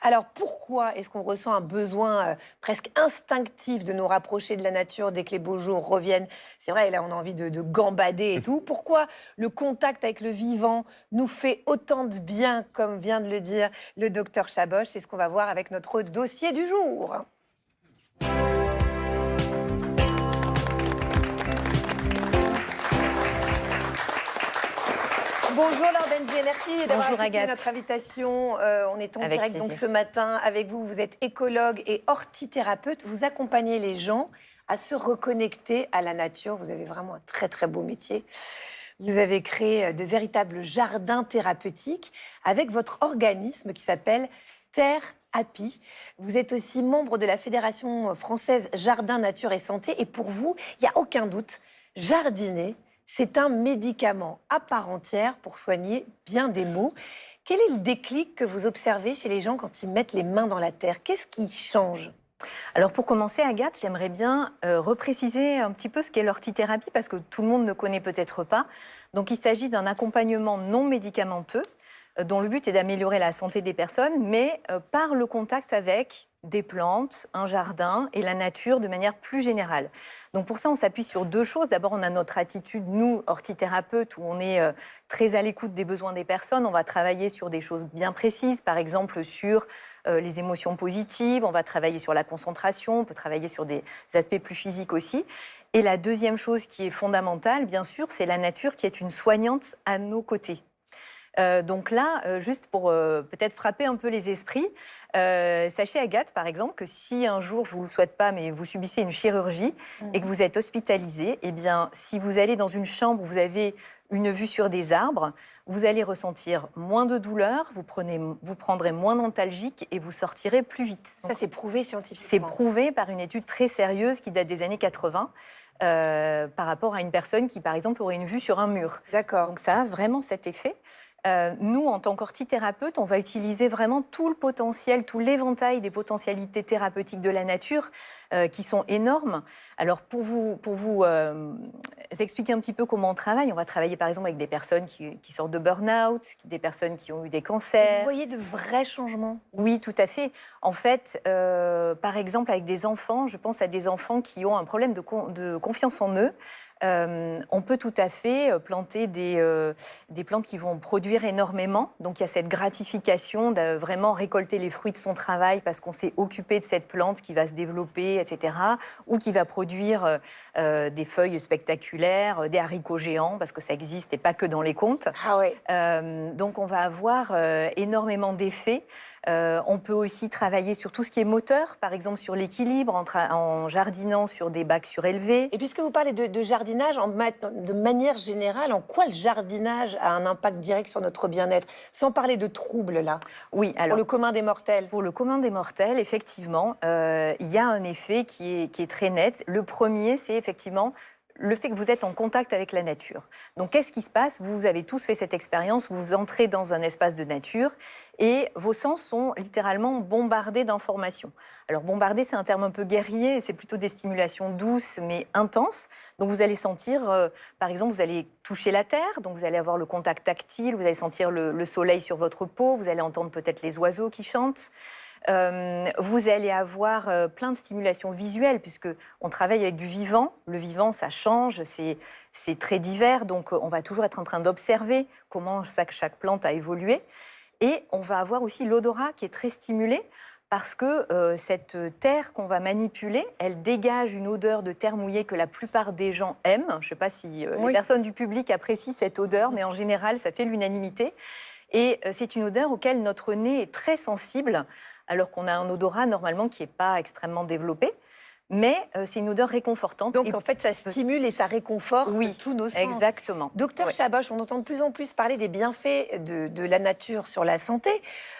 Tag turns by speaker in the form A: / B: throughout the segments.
A: Alors pourquoi est-ce qu'on ressent un besoin presque instinctif de nous rapprocher de la nature dès que les beaux jours reviennent? C'est vrai, là on a envie de gambader et tout. Pourquoi le contact avec le vivant nous fait autant de bien, comme vient de le dire le docteur Chaboch? C'est ce qu'on va voir avec notre dossier du jour. Bonjour Laure Benzier, merci d'avoir
B: Bonjour
A: accepté
B: Agathe.
A: notre invitation. On est en
B: Avec
A: direct donc
B: plaisir.
A: ce matin avec vous. Vous êtes écologue et hortithérapeute. Vous accompagnez les gens à se reconnecter à la nature. Vous avez vraiment un très très beau métier. Vous avez créé de véritables jardins thérapeutiques avec votre organisme qui s'appelle Terre Happy. Vous êtes aussi membre de la Fédération française Jardin, Nature et Santé. Et pour vous, il n'y a aucun doute, jardiner, c'est un médicament à part entière pour soigner bien des maux. Quel est le déclic que vous observez chez les gens quand ils mettent les mains dans la terre? Qu'est-ce qui change?
B: Alors pour commencer, Agathe, j'aimerais bien repréciser un petit peu ce qu'est l'hortithérapie parce que tout le monde ne connaît peut-être pas. Donc il s'agit d'un accompagnement non médicamenteux dont le but est d'améliorer la santé des personnes, mais par le contact avec des plantes, un jardin et la nature de manière plus générale. Donc pour ça, on s'appuie sur deux choses. D'abord, on a notre attitude, nous, hortithérapeutes, où on est très à l'écoute des besoins des personnes. On va travailler sur des choses bien précises, par exemple sur les émotions positives, on va travailler sur la concentration, on peut travailler sur des aspects plus physiques aussi. Et la deuxième chose qui est fondamentale, bien sûr, c'est la nature qui est une soignante à nos côtés. Donc là, juste pour peut-être frapper un peu les esprits, sachez Agathe, par exemple, que si un jour, je ne vous le souhaite pas, mais vous subissez une chirurgie et que vous êtes hospitalisé, eh bien, si vous allez dans une chambre où vous avez une vue sur des arbres, vous allez ressentir moins de douleur, vous prendrez moins d'antalgiques et vous sortirez plus vite.
A: Ça, c'est prouvé scientifiquement.
B: C'est prouvé par une étude très sérieuse qui date des années 80 par rapport à une personne qui, par exemple, aurait une vue sur un mur.
A: D'accord.
B: Donc ça a vraiment cet effet. Nous, en tant qu'hortithérapeute, on va utiliser vraiment tout le potentiel, tout l'éventail des potentialités thérapeutiques de la nature qui sont énormes. Alors, pour vous expliquer un petit peu comment on va travailler par exemple avec des personnes qui sortent de burn-out, des personnes qui ont eu des cancers.
A: Vous voyez de vrais changements?
B: Oui, tout à fait. En fait, par exemple, avec des enfants, je pense à des enfants qui ont un problème de confiance en eux. On peut tout à fait planter des plantes qui vont produire énormément. Donc il y a cette gratification de vraiment récolter les fruits de son travail parce qu'on s'est occupé de cette plante qui va se développer, etc. Ou qui va produire des feuilles spectaculaires, des haricots géants, parce que ça existe et pas que dans les contes.
A: Ah ouais.
B: Donc on va avoir énormément d'effets. On peut aussi travailler sur tout ce qui est moteur, par exemple sur l'équilibre, en jardinant sur des bacs surélevés.
A: Et puisque vous parlez de jardinage, de manière générale, en quoi le jardinage a un impact direct sur notre bien-être? Sans parler de troubles, là.
B: Oui, alors,
A: pour le commun des mortels.
B: Pour le commun des mortels, effectivement, il y a un effet qui est très net. Le premier, c'est effectivement le fait que vous êtes en contact avec la nature. Donc, qu'est-ce qui se passe? Vous avez tous fait cette expérience, vous entrez dans un espace de nature et vos sens sont littéralement bombardés d'informations. Alors, bombarder, c'est un terme un peu guerrier, c'est plutôt des stimulations douces mais intenses. Donc, vous allez sentir, par exemple, vous allez toucher la terre, donc vous allez avoir le contact tactile, vous allez sentir le soleil sur votre peau, vous allez entendre peut-être les oiseaux qui chantent. Vous allez avoir plein de stimulations visuelles puisque on travaille avec du vivant. Le vivant, ça change, c'est très divers, donc on va toujours être en train d'observer comment chaque plante a évolué. Et on va avoir aussi l'odorat qui est très stimulé parce que cette terre qu'on va manipuler, elle dégage une odeur de terre mouillée que la plupart des gens aiment. Je ne sais pas si les personnes du public apprécient cette odeur, mais en général, ça fait l'unanimité. Et c'est une odeur auquel notre nez est très sensible, alors qu'on a un odorat normalement qui n'est pas extrêmement développé. Mais c'est une odeur réconfortante.
A: Donc, en fait, ça stimule et ça réconforte tous nos sens.
B: Exactement.
A: Docteur Chaboch, on entend de plus en plus parler des bienfaits de la nature sur la santé.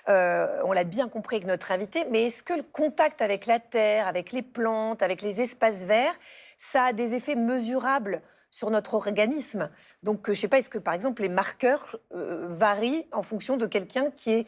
A: On l'a bien compris avec notre invité. Mais est-ce que le contact avec la terre, avec les plantes, avec les espaces verts, ça a des effets mesurables sur notre organisme? Donc, je ne sais pas, est-ce que, par exemple, les marqueurs varient en fonction de quelqu'un qui est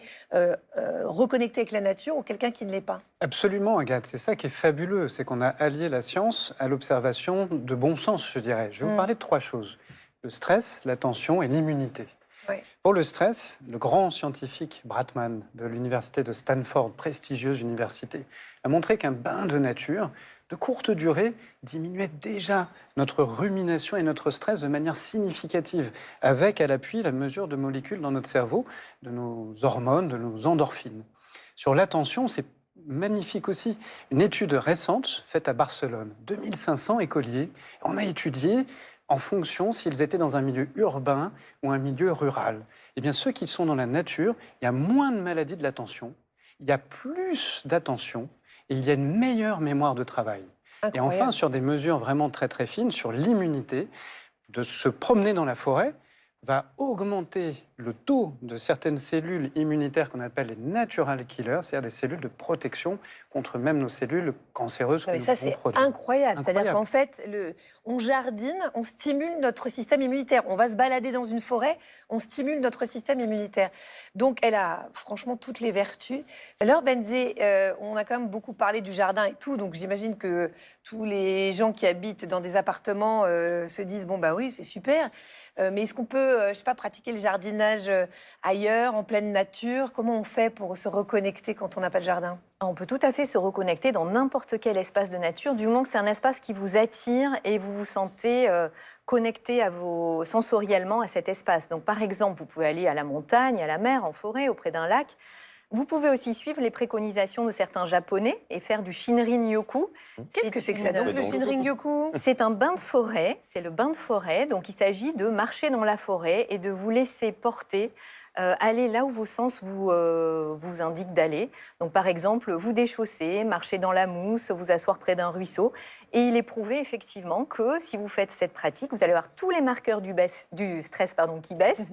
A: reconnecté avec la nature ou quelqu'un qui ne l'est pas?
C: Absolument, Agathe. C'est ça qui est fabuleux. C'est qu'on a allié la science à l'observation de bon sens, je dirais. Je vais vous parler de trois choses. Le stress, la tension et l'immunité.
A: Oui.
C: Pour le stress, le grand scientifique Bratman de l'université de Stanford, prestigieuse université, a montré qu'un bain de nature de courte durée diminuait déjà notre rumination et notre stress de manière significative, avec à l'appui la mesure de molécules dans notre cerveau, de nos hormones, de nos endorphines. Sur l'attention, c'est magnifique aussi. Une étude récente faite à Barcelone, 2500 écoliers, on a étudié en fonction s'ils étaient dans un milieu urbain ou un milieu rural. Eh bien, ceux qui sont dans la nature, il y a moins de maladies de l'attention, il y a plus d'attention et il y a une meilleure mémoire de travail.
A: Incroyable.
C: Et enfin, sur des mesures vraiment très très fines, sur l'immunité, de se promener dans la forêt va augmenter le taux de certaines cellules immunitaires qu'on appelle les natural killers, c'est-à-dire des cellules de protection contre même nos cellules cancéreuses.
A: Non, mais ça, c'est incroyable. C'est-à-dire qu'en fait, on jardine, on stimule notre système immunitaire. On va se balader dans une forêt, on stimule notre système immunitaire. Donc, elle a franchement toutes les vertus. Alors, Benzé, on a quand même beaucoup parlé du jardin et tout, donc j'imagine que tous les gens qui habitent dans des appartements se disent, bon, bah oui, c'est super, mais est-ce qu'on peut, je sais pas, pratiquer le jardinage ailleurs, en pleine nature? Comment on fait pour se reconnecter quand on n'a pas de jardin?
B: On peut tout à fait se reconnecter dans n'importe quel espace de nature, du moment que c'est un espace qui vous attire et vous vous sentez connecté sensoriellement à cet espace. Donc, par exemple, vous pouvez aller à la montagne, à la mer, en forêt, auprès d'un lac. Vous pouvez aussi suivre les préconisations de certains Japonais et faire du Shinrin-yoku.
A: Qu'est-ce que c'est que ça, donc, le Shinrin-yoku?
B: C'est un bain de forêt, c'est le bain de forêt. Donc, il s'agit de marcher dans la forêt et de vous laisser porter, aller là où vos sens vous indiquent d'aller. Donc, par exemple, vous déchausser, marcher dans la mousse, vous asseoir près d'un ruisseau. Et il est prouvé effectivement que si vous faites cette pratique, vous allez avoir tous les marqueurs du stress qui baissent.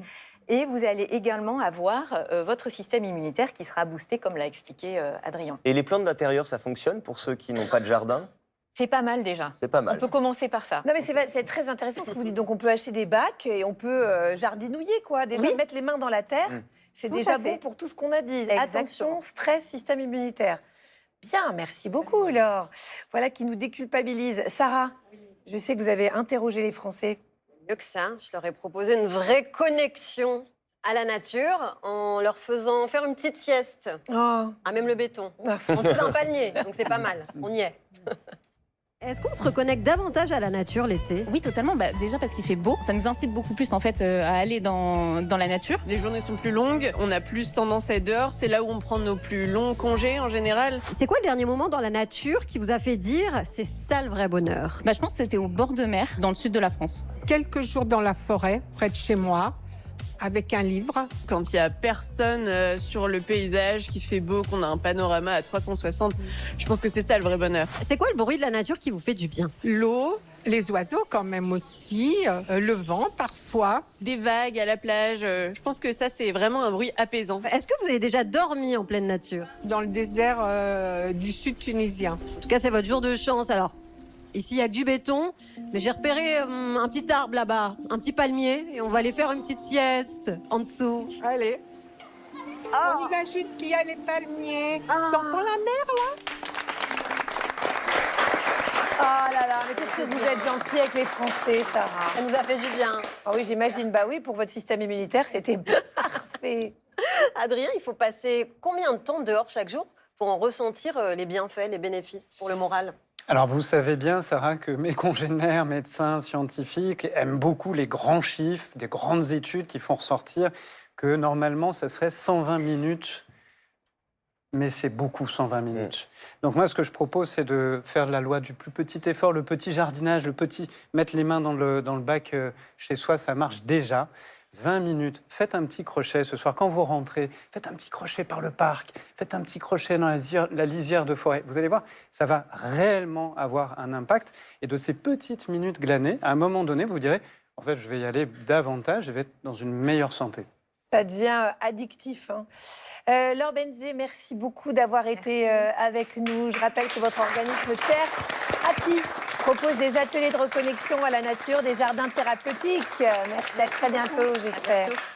B: Et vous allez également avoir votre système immunitaire qui sera boosté, comme l'a expliqué Adrien.
D: Et les plantes d'intérieur, ça fonctionne pour ceux qui n'ont pas de jardin?
B: C'est pas mal déjà.
D: C'est pas mal.
B: On peut commencer par ça.
A: Non, mais c'est très intéressant ce que vous dites. Donc, on peut acheter des bacs et on peut jardinouiller, quoi. Déjà,
B: Oui.
A: mettre les mains dans la terre, c'est
B: Tout
A: déjà
B: à fait.
A: bon pour tout ce qu'on a dit.
B: Exactement.
A: Attention, stress, système immunitaire. Bien, merci beaucoup, Laure. Voilà qui nous déculpabilise. Sarah, je sais que vous avez interrogé les Français.
E: Mieux que ça, je leur ai proposé une vraie connexion à la nature en leur faisant faire une petite sieste.
A: Oh.
E: Ah, même le béton. En dessous d'un palmier, donc c'est pas mal. On y est.
F: Est-ce qu'on se reconnecte davantage à la nature l'été?
G: Oui, totalement. Déjà parce qu'il fait beau. Ça nous incite beaucoup plus en fait à aller dans la nature.
H: Les journées sont plus longues, on a plus tendance à être dehors. C'est là où on prend nos plus longs congés en général.
F: C'est quoi le dernier moment dans la nature qui vous a fait dire c'est ça le vrai bonheur?
G: Je pense que c'était au bord de mer, dans le sud de la France.
I: Quelques jours dans la forêt, près de chez moi, avec un livre.
H: Quand il n'y a personne sur le paysage, qu'il fait beau, qu'on a un panorama à 360, je pense que c'est ça le vrai bonheur.
F: C'est quoi le bruit de la nature qui vous fait du bien?
I: L'eau, les oiseaux quand même aussi, le vent parfois.
H: Des vagues à la plage, je pense que ça c'est vraiment un bruit apaisant.
F: Est-ce que vous avez déjà dormi en pleine nature?
I: Dans le désert du sud tunisien.
F: En tout cas, c'est votre jour de chance. Alors, ici, il y a que du béton, mais j'ai repéré un petit arbre là-bas, un petit palmier, et on va aller faire une petite sieste en dessous.
I: Allez. On imagine qu'il y a les palmiers. T'entends la mer là?
A: Oh là là, mais qu'est-ce que vous êtes gentil avec les Français, Sarah.
E: Ça nous a fait du bien.
A: Ah oui, j'imagine. Bah oui, pour votre système immunitaire, c'était parfait.
E: Adrien, il faut passer combien de temps dehors chaque jour pour en ressentir les bienfaits, les bénéfices pour le moral?
C: Alors, vous savez bien, Sarah, que mes congénères médecins scientifiques aiment beaucoup les grands chiffres, des grandes études qui font ressortir que normalement, ça serait 120 minutes. Mais c'est beaucoup, 120 minutes. Donc moi, ce que je propose, c'est de faire la loi du plus petit effort, le petit jardinage, mettre les mains dans le bac chez soi, ça marche déjà. 20 minutes, faites un petit crochet ce soir. Quand vous rentrez, faites un petit crochet par le parc, faites un petit crochet dans la lisière de forêt. Vous allez voir, ça va réellement avoir un impact. Et de ces petites minutes glanées, à un moment donné, vous direz, en fait, je vais y aller davantage, je vais être dans une meilleure santé.
A: Ça devient addictif. Hein. Laure Benzé, merci beaucoup d'avoir été avec nous. Je rappelle que votre organisme Terre Happy propose des ateliers de reconnexion à la nature, des jardins thérapeutiques. Merci, à très bientôt, j'espère.